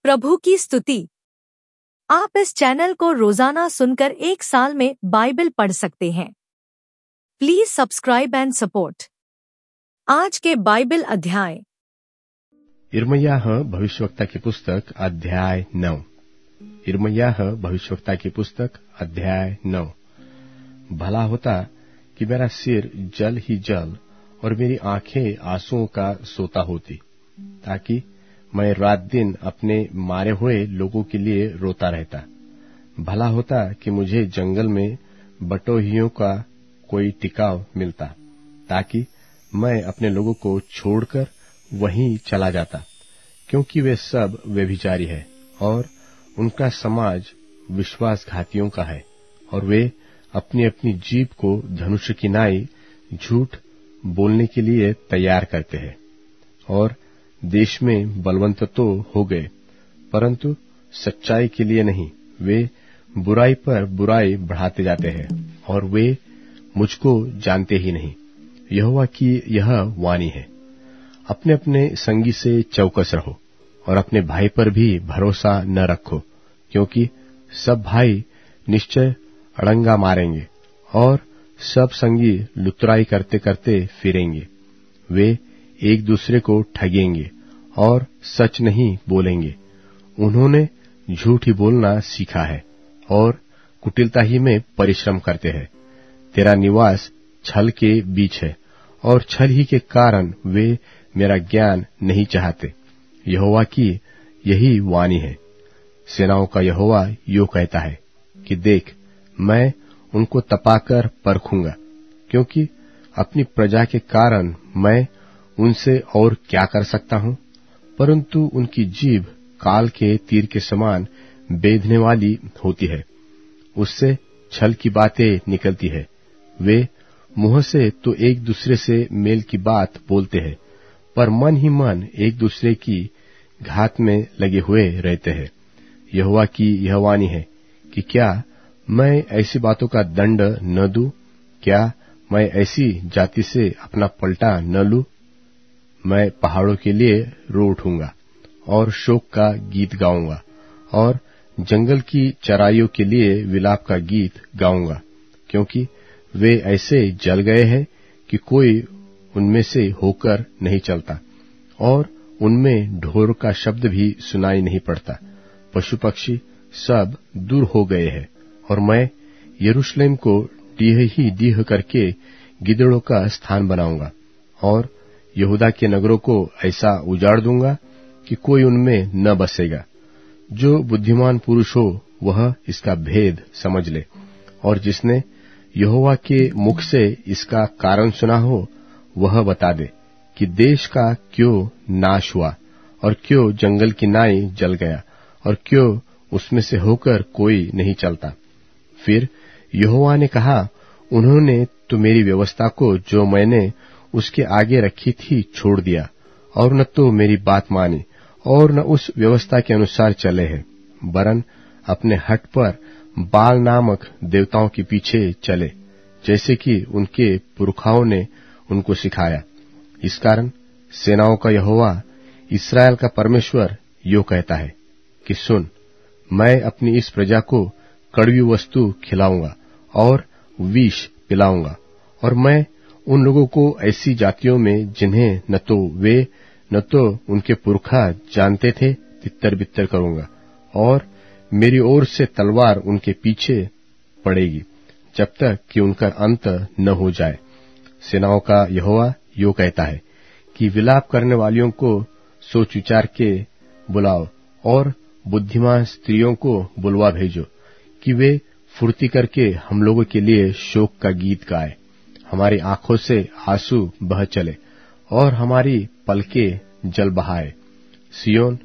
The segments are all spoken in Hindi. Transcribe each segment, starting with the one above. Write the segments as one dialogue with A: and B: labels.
A: प्रभु की स्तुति। आप इस चैनल को रोजाना सुनकर 1 साल में बाइबल पढ़ सकते हैं। Please subscribe and support. आज के बाइबल अध्याय।
B: यिर्मयाह भविष्यवक्ता की पुस्तक अध्याय 9। यिर्मयाह भविष्यवक्ता की पुस्तक अध्याय 9। भला होता कि मेरा सिर जल ही जल और मेरी आंखें आंसुओं का सोता होती, ताकि मैं रात दिन अपने मारे हुए लोगों के लिए रोता रहता। भला होता कि मुझे जंगल में बटोहियों का कोई टिकाव मिलता, ताकि मैं अपने लोगों को छोड़कर वहीं चला जाता, क्योंकि वे सब व्यभिचारी है और उनका समाज विश्वासघातियों का है, और वे अपनी अपनी जीभ को धनुष की नाई झूठ बोलने के लिए तैयार करते हैं। और देश में बलवंत तो हो गए, परंतु सच्चाई के लिए नहीं। वे बुराई पर बुराई बढ़ाते जाते हैं, और वे मुझको जानते ही नहीं। यहोवा की यह वाणी है, अपने अपने संगी से चौकस रहो और अपने भाई पर भी भरोसा न रखो, क्योंकि सब भाई निश्चय अड़ंगा मारेंगे और सब संगी लुतराई करते करते फिरेंगे। वे एक दूसरे को ठगेंगे और सच नहीं बोलेंगे। उन्होंने झूठ ही बोलना सीखा है और कुटिलता ही में परिश्रम करते हैं। तेरा निवास छल के बीच है, और छल ही के कारण वे मेरा ज्ञान नहीं चाहते। यहोवा की यही वाणी है। सेनाओं का यहोवा यो कहता है कि देख, मैं उनको तपाकर परखूंगा, क्योंकि अपनी प्रजा के कारण मैं उनसे और क्या कर सकता हूं। परंतु उनकी जीभ काल के तीर के समान बेधने वाली होती है, उससे छल की बातें निकलती है। वे मुंह से तो एक दूसरे से मेल की बात बोलते हैं, पर मन ही मन एक दूसरे की घात में लगे हुए रहते हैं। यहोवा की यह वाणी है कि क्या मैं ऐसी बातों का दंड न दूं? क्या मैं ऐसी जाति से अपना पलटा न लूं? मैं पहाड़ों के लिए रो उठूंगा और शोक का गीत गाऊंगा, और जंगल की चराइयों के लिए विलाप का गीत गाऊंगा, क्योंकि वे ऐसे जल गए हैं कि कोई उनमें से होकर नहीं चलता, और उनमें ढोर का शब्द भी सुनाई नहीं पड़ता। पशु पक्षी सब दूर हो गए हैं, और मैं यरूशलेम को डीह ही डीह करके गिदड़ों का स्थान बनाऊंगा, और यहूदा के नगरों को ऐसा उजाड़ दूंगा कि कोई उनमें न बसेगा। जो बुद्धिमान पुरुष हो वह इसका भेद समझ ले, और जिसने यहोवा के मुख से इसका कारण सुना हो वह बता दे कि देश का क्यों नाश हुआ, और क्यों जंगल की नाई जल गया, और क्यों उसमें से होकर कोई नहीं चलता। फिर यहोवा ने कहा, उन्होंने तो मेरी व्यवस्था को जो मैंने उसके आगे रखी थी छोड़ दिया, और न तो मेरी बात मानी और न उस व्यवस्था के अनुसार चले हैं, वरन अपने हठ पर बाल नामक देवताओं के पीछे चले, जैसे कि उनके पुरखाओं ने उनको सिखाया। इस कारण सेनाओं का यहोवा, इस्राएल का परमेश्वर यो कहता है कि सुन, मैं अपनी इस प्रजा को कड़वी वस्तु खिलाऊंगा और विष पिलाऊंगा, और मैं उन लोगों को ऐसी जातियों में जिन्हें न तो वे न तो उनके पुरखा जानते थे तितर बितर करूंगा, और मेरी ओर से तलवार उनके पीछे पड़ेगी जब तक कि उनका अंत न हो जाए। सेनाओं का यहोवा यो कहता है कि विलाप करने वालियों को सोच विचार के बुलाओ, और बुद्धिमान स्त्रियों को बुलवा भेजो कि वे फुर्ती करके हम लोगों के लिए शोक का गीत गाए। हमारी आंखों से आंसू बह चले और हमारी पलकें जल बहाए। सियोन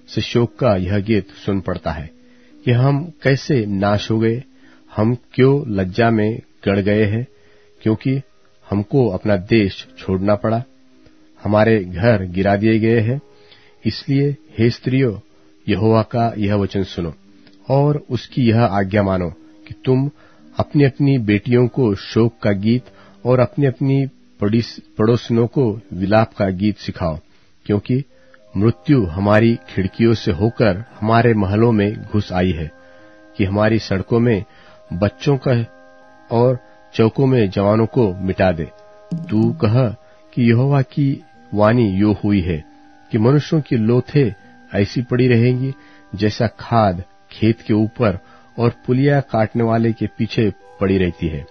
B: से शोक का यह गीत सुन पड़ता है कि हम कैसे नाश हो गए, हम क्यों लज्जा में गड़ गए हैं, क्योंकि हमको अपना देश छोड़ना पड़ा, हमारे घर गिरा दिए गए हैं। इसलिए हे स्त्रियों, यहोवा का यह वचन सुनो और उसकी यह आज्ञा मानो कि तुम अपनी अपनी बेटियों को शोक का गीत और अपनी अपनी पड़ोसिनों को विलाप का गीत सिखाओ, क्योंकि मृत्यु हमारी खिड़कियों से होकर हमारे महलों में घुस आई है, कि हमारी सड़कों में बच्चों का और चौकों में जवानों को मिटा दे। तू कह कि यहोवा की वाणी यो हुई है कि मनुष्यों की लोथें ऐसी पड़ी रहेंगी जैसा खाद खेत के ऊपर और पुलिया काटने वाले के पीछे पड़ी रहती है,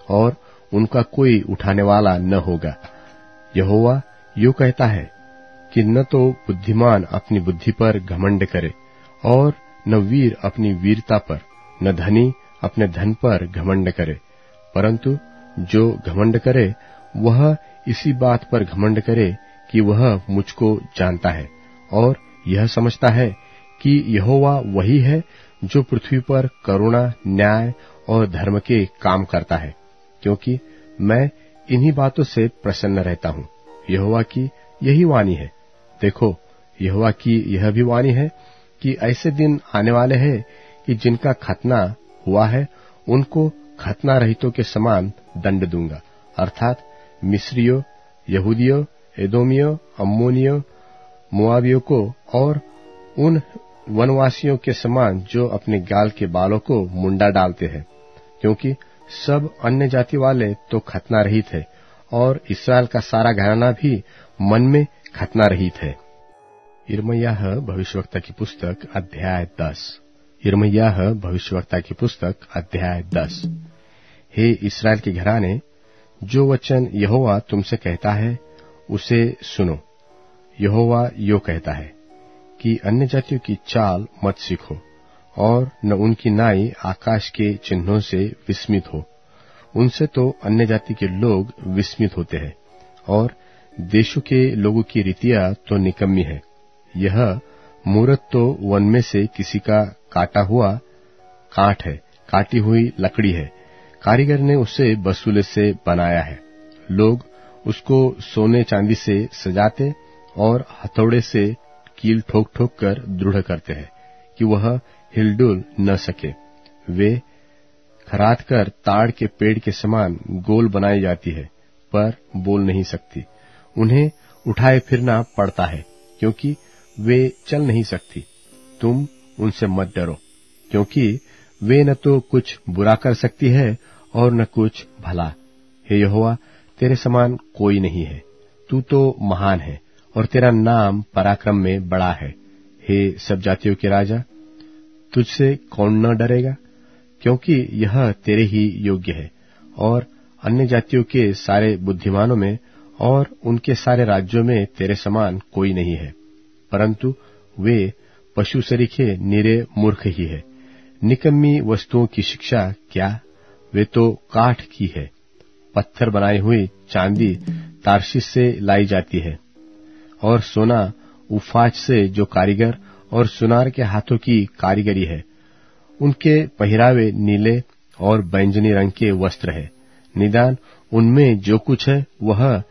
B: और उनका कोई उठाने वाला न होगा। यहोवा यो कहता है कि न तो बुद्धिमान अपनी बुद्धि पर घमंड करे, और न वीर अपनी वीरता पर, न धनी अपने धन पर घमंड करे, परंतु जो घमंड करे वह इसी बात पर घमंड करे कि वह मुझको जानता है, और यह समझता है कि यहोवा वही है जो पृथ्वी पर करुणा, न्याय और धर्म के काम करता है, क्योंकि मैं इन्हीं बातों से प्रसन्न रहता हूँ। यहोवा की यही वाणी है। देखो, यहोवा की यह भी वाणी है कि ऐसे दिन आने वाले हैं कि जिनका खतना हुआ है उनको खतना रहितों के समान दंड दूंगा, अर्थात मिस्रियों, यहूदियों, एदोमियों, अम्मोनियों, मोआबियों को, और उन वनवासियों के समान जो अपने गाल के बालों को मुंडा डालते हैं, क्योंकि सब अन्य जाति वाले तो खतना रहित है, और इस्राएल का सारा घराना भी मन में खतना रहित है। यिर्मयाह भविष्यवक्ता की पुस्तक अध्याय 10। यिर्मयाह भविष्यवक्ता की पुस्तक अध्याय 10। हे इस्राएल के घराने, जो वचन यहोवा तुमसे कहता है उसे सुनो। यहोवा यो कहता है कि अन्य जातियों की चाल मत सीखो, और न उनकी नाई आकाश के चिन्हों से विस्मित हो। उनसे तो अन्य जाति के लोग विस्मित होते हैं, और देशों के लोगों की रीतियां तो निकम्मी है। यह मूरत तो वन में से किसी का काटा हुआ काठ है, काटी हुई लकड़ी है। कारीगर ने उसे बसूले से बनाया है। लोग उसको सोने चांदी से सजाते और हथौड़े से कील ठोक ठोक कर दृढ़ करते हैं कि वह हिलडुल न सके। वे खराद कर ताड़ के पेड़ के समान गोल बनाई जाती है, पर बोल नहीं सकती। उन्हें उठाए फिरना पड़ता है, क्योंकि वे चल नहीं सकती। तुम उनसे मत डरो, क्योंकि वे न तो कुछ बुरा कर सकती है और न कुछ भला। हे यहोवा, तेरे समान कोई नहीं है। तू तो महान है, और तेरा नाम पराक्रम में बड़ा है। हे सब जातियों के राजा, तुझसे कौन न डरेगा, क्योंकि यह तेरे ही योग्य है। और अन्य जातियों के सारे बुद्धिमानों में और उनके सारे राज्यों में तेरे समान कोई नहीं है, परंतु वे पशु सरीखे निरे मूर्ख ही है। निकम्मी वस्तुओं की शिक्षा क्या? वे तो काठ की है। पत्थर बनाई हुई चांदी तार्शीश से लाई जाती है, और सोना उफाज से, जो कारीगर और सुनार के हाथों की कारीगरी है। उनके पहरावे नीले और बैंजनी रंग के वस्त्र है। निदान उनमें जो कुछ है वह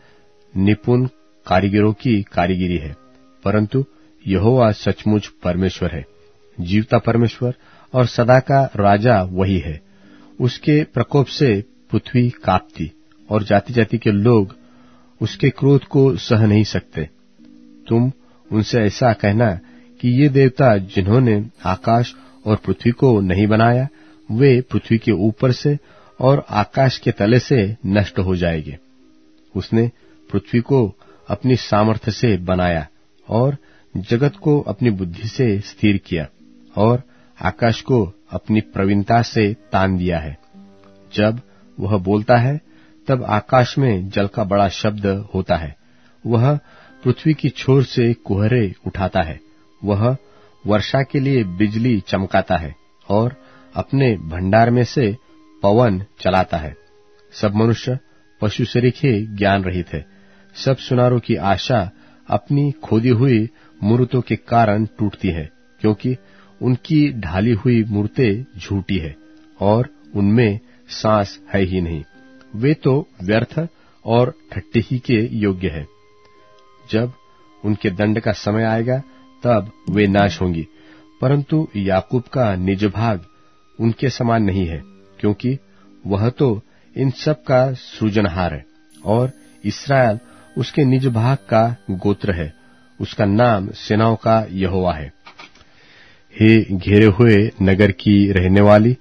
B: निपुण कारीगरों की कारीगरी है। परंतु यहोवा सचमुच परमेश्वर है, जीवता परमेश्वर और सदा का राजा वही है। उसके प्रकोप से पृथ्वी कांपती, और जाति जाति के लोग उसके क्रोध को सह नहीं सकते। तुम उनसे ऐसा कहना कि ये देवता जिन्होंने आकाश और पृथ्वी को नहीं बनाया, वे पृथ्वी के ऊपर से और आकाश के तले से नष्ट हो जाएंगे। उसने पृथ्वी को अपनी सामर्थ्य से बनाया, और जगत को अपनी बुद्धि से स्थिर किया, और आकाश को अपनी प्रवीणता से तान दिया है। जब वह बोलता है तब आकाश में जल का बड़ा शब्द होता है। वह पृथ्वी की छोर से कुहरे उठाता है। वह वर्षा के लिए बिजली चमकाता है, और अपने भंडार में से पवन चलाता है। सब मनुष्य पशु सरीखे ज्ञान रहित है। सब सुनारों की आशा अपनी खोदी हुई मूर्तों के कारण टूटती है, क्योंकि उनकी ढाली हुई मूर्तें झूठी है, और उनमें सांस है ही नहीं। वे तो व्यर्थ और ठट्ठी ही के योग्य है। जब उनके दंड का समय आएगा तब वे नाश होंगी, परंतु याकूब का निज भाग उनके समान नहीं है, क्योंकि वह तो इन सब का सृजनहार है, और इस्राएल उसके निज भाग का गोत्र है। उसका नाम सेनाओं का यहोवा है। हे घेरे हुए नगर की रहने वाली,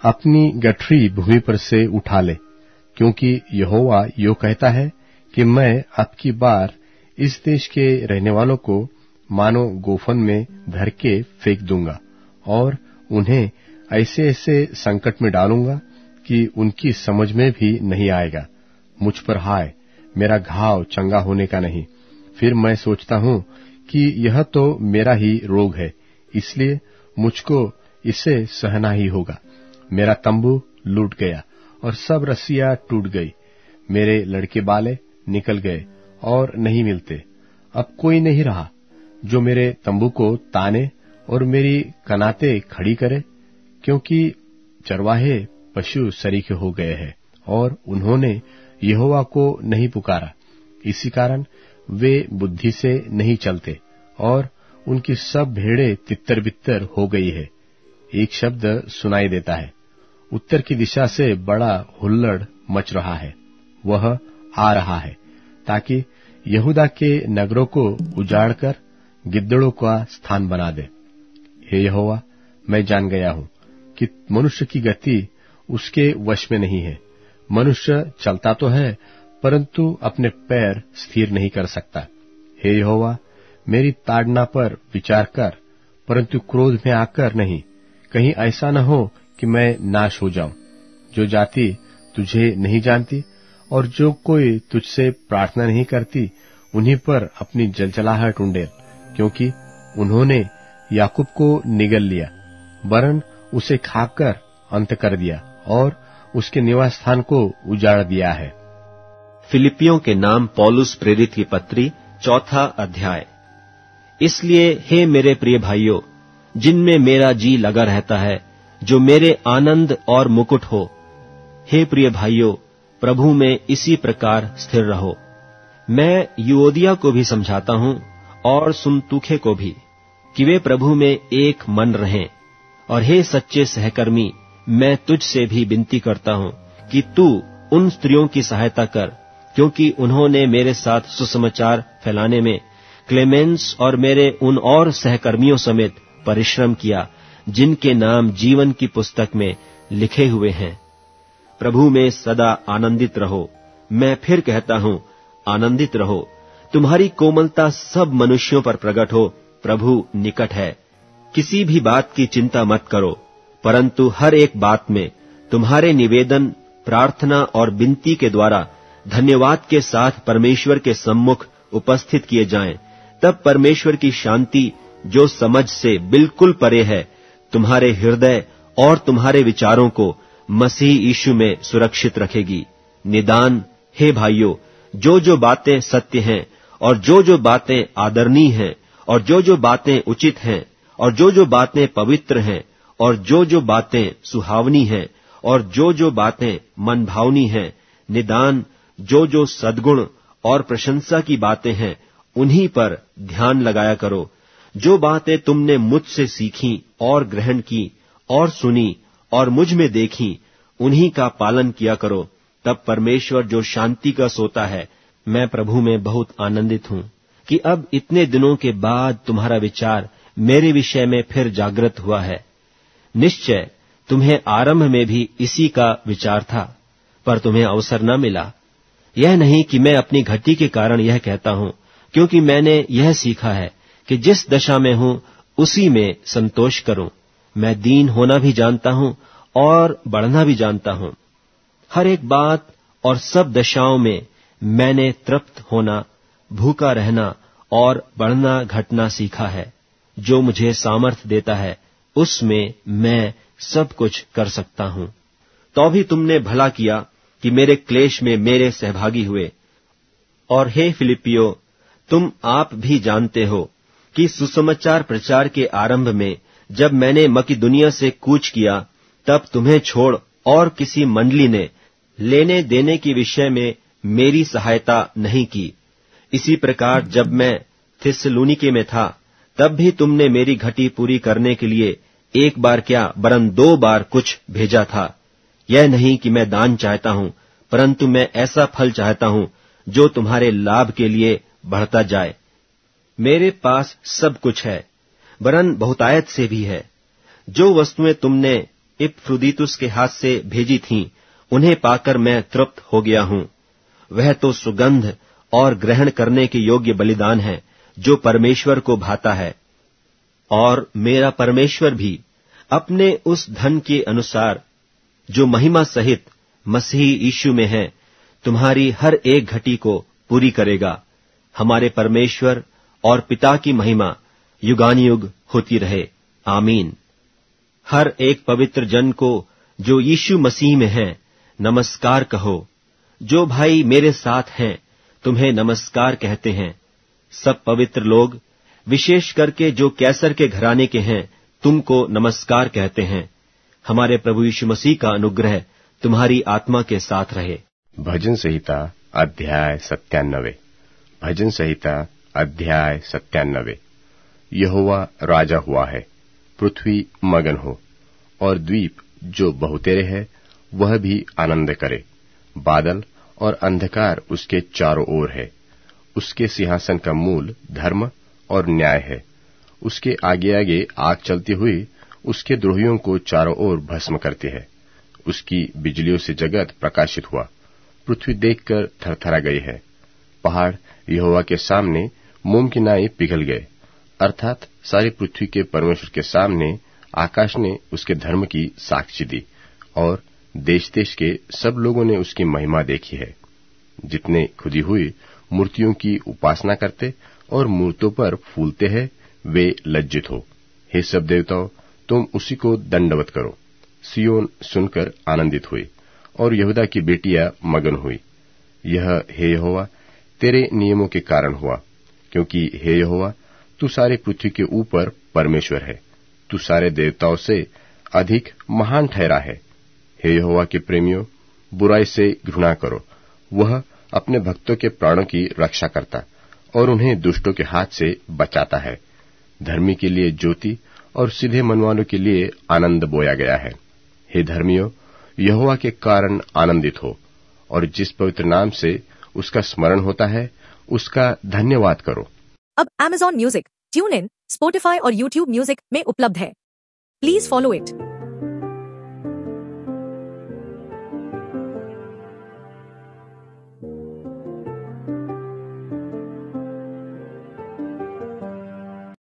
B: अपनी गठरी भूमि पर से उठा ले, क्योंकि यहोवा यो कहता है कि मैं अब की बार इस देश के रहने वालों को मानो गोफन में भर के फेंक दूंगा और उन्हें ऐसे ऐसे संकट में डालूंगा कि उनकी समझ में भी नहीं आएगा। मुझ पर हाय, मेरा घाव चंगा होने का नहीं। फिर मैं सोचता हूं कि यह तो मेरा ही रोग है, इसलिए मुझको इसे सहना ही होगा। मेरा तंबू लूट गया और सब रस्सियां टूट गई। मेरे लड़के बाले निकल गए और नहीं मिलते। अब कोई नहीं रहा जो मेरे तंबू को ताने और मेरी कनाते खड़ी करे, क्योंकि चरवाहे पशु सरीखे हो गए हैं और उन्होंने यहोवा को नहीं पुकारा। इसी कारण वे बुद्धि से नहीं चलते और उनकी सब भेड़ें तितर बितर हो गई है। एक शब्द सुनाई देता है, उत्तर की दिशा से बड़ा हुल्लड़ मच रहा है। वह आ रहा है ताकि यहूदा के नगरों को उजाड़कर गिद्दड़ों का स्थान बना दे। हे यहोवा, मैं जान गया हूं कि मनुष्य की गति उसके वश में नहीं है। मनुष्य चलता तो है, परंतु अपने पैर स्थिर नहीं कर सकता। हे यहोवा, मेरी ताड़ना पर विचार कर, परंतु क्रोध में आकर नहीं। कहीं ऐसा न हो कि मैं नाश हो जाऊं। जो जाति तुझे नहीं जानती और जो कोई तुझसे प्रार्थना नहीं करती, उन्हीं पर अपनी जलजलाहट उंडेल, क्योंकि उन्होंने याकूब को निगल लिया, वरन उसे खाकर अंत कर दिया और उसके निवास स्थान को उजाड़ दिया है।
C: फिलिपियों के नाम पौलुस प्रेरित की पत्री, 4 अध्याय। इसलिए हे मेरे प्रिय भाइयों, जिनमें मेरा जी लगा रहता है, जो मेरे आनंद और मुकुट हो, हे प्रिय भाइयों, प्रभु में इसी प्रकार स्थिर रहो। मैं यूओदिया को भी समझाता हूं और सुन्तुखे को भी, कि वे प्रभु में एक मन रहें। और हे सच्चे सहकर्मी, मैं तुझसे भी विनती करता हूं कि तू उन स्त्रियों की सहायता कर, क्योंकि उन्होंने मेरे साथ सुसमाचार फैलाने में क्लेमेंस और मेरे उन और सहकर्मियों समेत परिश्रम किया, जिनके नाम जीवन की पुस्तक में लिखे हुए हैं। प्रभु में सदा आनंदित रहो। मैं फिर कहता हूं, आनंदित रहो। तुम्हारी कोमलता सब मनुष्यों पर प्रकट हो, प्रभु निकट है। किसी भी बात की चिंता मत करो, परंतु हर एक बात में तुम्हारे निवेदन, प्रार्थना और विनती के द्वारा धन्यवाद के साथ परमेश्वर के सम्मुख उपस्थित किए जाएं। तब परमेश्वर की शांति, जो समझ से बिल्कुल परे है, तुम्हारे हृदय और तुम्हारे विचारों को मसीह यीशु में सुरक्षित रखेगी। निदान, हे भाइयों, जो जो बातें सत्य हैं और जो जो बातें आदरणीय हैं और जो जो बातें उचित हैं और जो जो बातें पवित्र हैं और जो जो बातें सुहावनी हैं और जो जो बातें मनभावनी हैं, निदान जो जो सद्गुण और प्रशंसा की बातें हैं, उन्हीं पर ध्यान लगाया करो। जो बातें तुमने मुझसे सीखी और ग्रहण की और सुनी और मुझ में देखी, उन्हीं का पालन किया करो। तब परमेश्वर जो शांति का सोता है, मैं प्रभु में बहुत आनंदित हूं कि अब इतने दिनों के बाद तुम्हारा विचार मेरे विषय में फिर जागृत हुआ है। निश्चय तुम्हें आरंभ में भी इसी का विचार था, पर तुम्हें अवसर न मिला। यह नहीं कि मैं अपनी घटी के कारण यह कहता हूं, क्योंकि मैंने यह सीखा है कि जिस दशा में हूं उसी में संतोष करूं। मैं दीन होना भी जानता हूं और बढ़ना भी जानता हूं। हर एक बात और सब दशाओं में मैंने तृप्त होना, भूखा रहना और बढ़ना घटना सीखा है। जो मुझे सामर्थ्य देता है, उसमें मैं सब कुछ कर सकता हूं। तो भी तुमने भला किया कि मेरे क्लेश में मेरे सहभागी हुए। और हे फिलिपियो, तुम आप भी जानते हो कि सुसमाचार प्रचार के आरंभ में जब मैंने मकिदुनिया से कूच किया, तब तुम्हें छोड़ और किसी मंडली ने लेने देने के विषय में मेरी सहायता नहीं की। इसी प्रकार जब मैं थिस्सलुनीके में था, तब भी तुमने मेरी घटी पूरी करने के लिए एक बार क्या वरन 2 बार कुछ भेजा था। यह नहीं कि मैं दान चाहता हूं, परंतु मैं ऐसा फल चाहता हूं जो तुम्हारे लाभ के लिए बढ़ता जाए। मेरे पास सब कुछ है, वरन बहुतायत से भी है। जो वस्तुएं तुमने इपफ्रुदीतुस के हाथ से भेजी थीं, उन्हें पाकर मैं तृप्त हो गया हूं। वह तो सुगंध और ग्रहण करने के योग्य बलिदान है, जो परमेश्वर को भाता है। और मेरा परमेश्वर भी अपने उस धन के अनुसार जो महिमा सहित मसीह यीशु में है, तुम्हारी हर एक घटी को पूरी करेगा। हमारे परमेश्वर और पिता की महिमा युगानुयुग होती रहे। आमीन। हर एक पवित्र जन को जो यीशु मसीह में है, नमस्कार कहो। जो भाई मेरे साथ हैं, तुम्हें नमस्कार कहते हैं। सब पवित्र लोग, विशेष करके जो कैसर के घराने के हैं, तुमको नमस्कार कहते हैं। हमारे प्रभु यीशु मसीह का अनुग्रह तुम्हारी आत्मा के साथ रहे।
B: भजन संहिता अध्याय 97। भजन संहिता अध्याय 97। यहोवा राजा हुआ है, पृथ्वी मगन हो, और द्वीप जो बहुतेरे है वह भी आनंद करे। बादल और अंधकार उसके चारों ओर है। उसके सिंहासन का मूल धर्म और न्याय है। उसके आगे आगे आग चलती हुई उसके द्रोहियों को चारों ओर भस्म करती है। उसकी बिजलियों से जगत प्रकाशित हुआ। पृथ्वी देखकर थरथरा गई है। पहाड़ यहोवा के सामने मोम की नाई पिघल गए, अर्थात सारी पृथ्वी के परमेश्वर के सामने आकाश ने उसके धर्म की साक्षी दी, और देश देश के सब लोगों ने उसकी महिमा देखी है। जितने खुदी हुई मूर्तियों की उपासना करते और मूर्तों पर फूलते हैं, वे लज्जित हो। हे सब देवताओं, तुम उसी को दंडवत करो। सियोन सुनकर आनंदित हुई, और यहूदा की बेटियां मगन हुई। यह हे यहोवा तेरे नियमों के कारण हुआ, क्योंकि हे यहोवा तू सारे पृथ्वी के ऊपर परमेश्वर है। तू सारे देवताओं से अधिक महान ठहरा है। हे यहोवा के प्रेमियों, बुराई से घृणा करो। वह अपने भक्तों के प्राणों की रक्षा करता और उन्हें दुष्टों के हाथ से बचाता है। धर्मी के लिए ज्योति और सीधे मन वालों के लिए आनंद बोया गया है। हे धर्मियों, यहोवा के कारण आनंदित हो, और जिस पवित्र नाम से उसका स्मरण होता है, उसका धन्यवाद करो।
A: अब Amazon music, tune in, Spotify और YouTube म्यूजिक में उपलब्ध है। Please follow it.